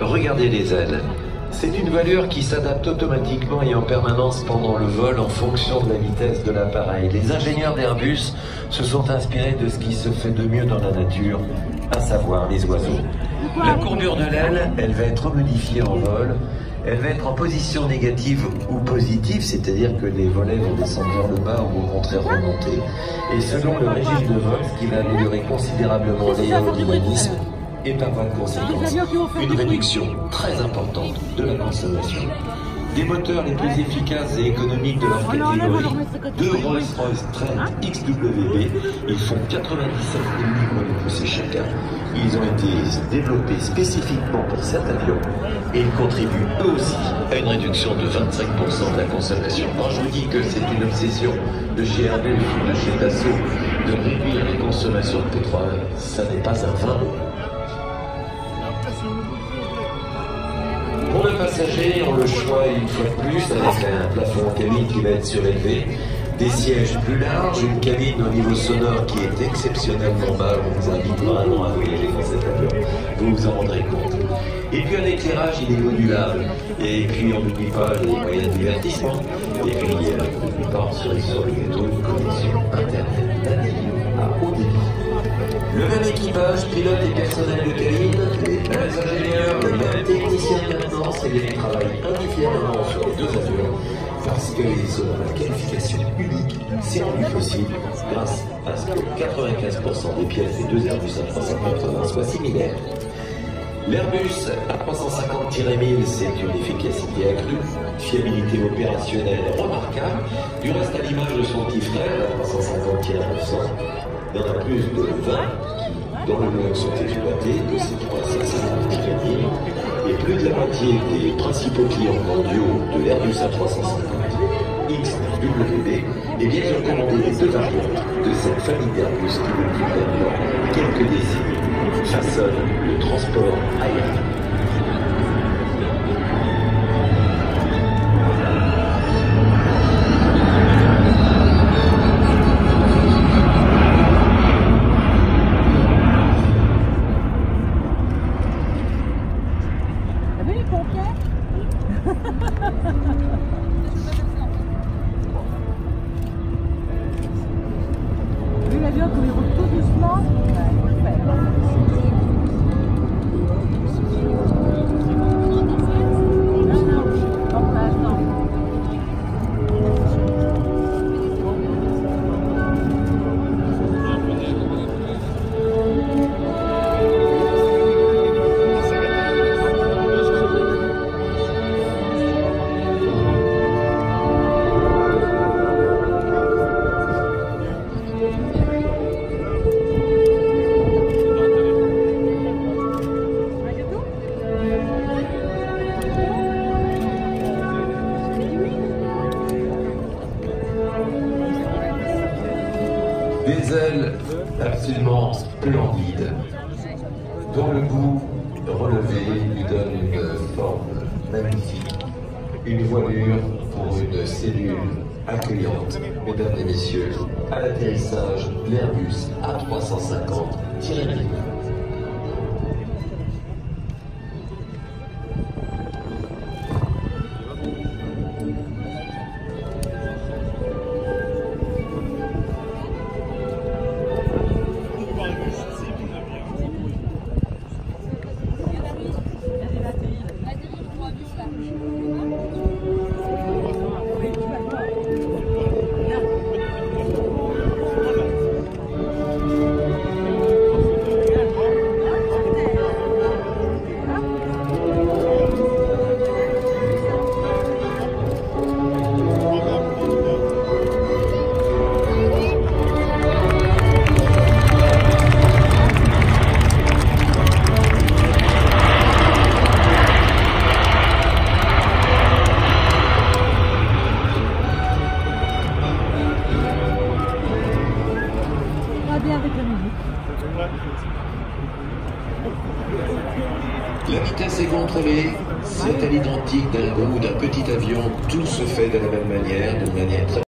Regardez les ailes. C'est une voilure qui s'adapte automatiquement et en permanence pendant le vol en fonction de la vitesse de l'appareil. Les ingénieurs d'Airbus se sont inspirés de ce qui se fait de mieux dans la nature, à savoir les oiseaux. La courbure de l'aile, elle va être modifiée en vol. Elle va être en position négative ou positive, c'est-à-dire que les volets vont descendre vers le bas ou au contraire remonter. Et selon le régime de vol, ce qui va améliorer considérablement l'aérodynamisme et par voie de conséquence, une réduction très importante de la consommation. Des moteurs les plus efficaces et économiques de leur catégorie, deux Rolls-Royce Trent XWB, ils font 97 livres de poussée chacun. Ils ont été développés spécifiquement pour cet avion et ils contribuent eux aussi à une réduction de 25% de la consommation. Quand je vous dis que c'est une obsession de chez Airbus ou de chez Dassault de réduire les consommations de pétrole, ça n'est pas un vain. Pour le passager, on le choix une fois de plus avec un plafond en cabine qui va être surélevé, des sièges plus larges, une cabine au niveau sonore qui est exceptionnellement bas. On vous invite vraiment à voyager dans cet avion, vous vous en rendrez compte. Et puis un éclairage, il est modulable. Et puis on n'oublie pas les moyens de divertissement. Et puis on n'oublie pas sur le gâteau une connexion Internet native à haut débit. Le même équipage, pilote et personnel de cabine, les mêmes ingénieurs, les mêmes techniciens de maintenance, et ils travaillent indifféremment sur les deux avions parce qu'ils ont la qualification unique, c'est rendu possible grâce à ce que 95% des pièces des deux Airbus A380 soient similaires. L'Airbus A350-1000, c'est une efficacité accrue, fiabilité opérationnelle remarquable, du reste à l'image de son petit frère, l'A350-900, il y en a plus de 20 qui, dans le monde, sont exploités de ces 350-1000, et plus de la moitié des principaux clients mondiaux de l'Airbus A350 XWB, eh bien, ils ont commandé les deux variantes de cette famille d'Airbus qui, depuis maintenant quelques décennies, façonne le transport aérien. Vu l'avion comme il roule tout doucement, il faut le faire. Des ailes absolument splendides, dont le bout relevé lui donne une forme magnifique, une voilure pour une cellule accueillante. Mesdames et messieurs, à l'atterrissage, l'Airbus A350-1000. La vitesse est contrôlée, c'est à l'identique d'un gros ou d'un petit avion, tout se fait de la même manière, de manière très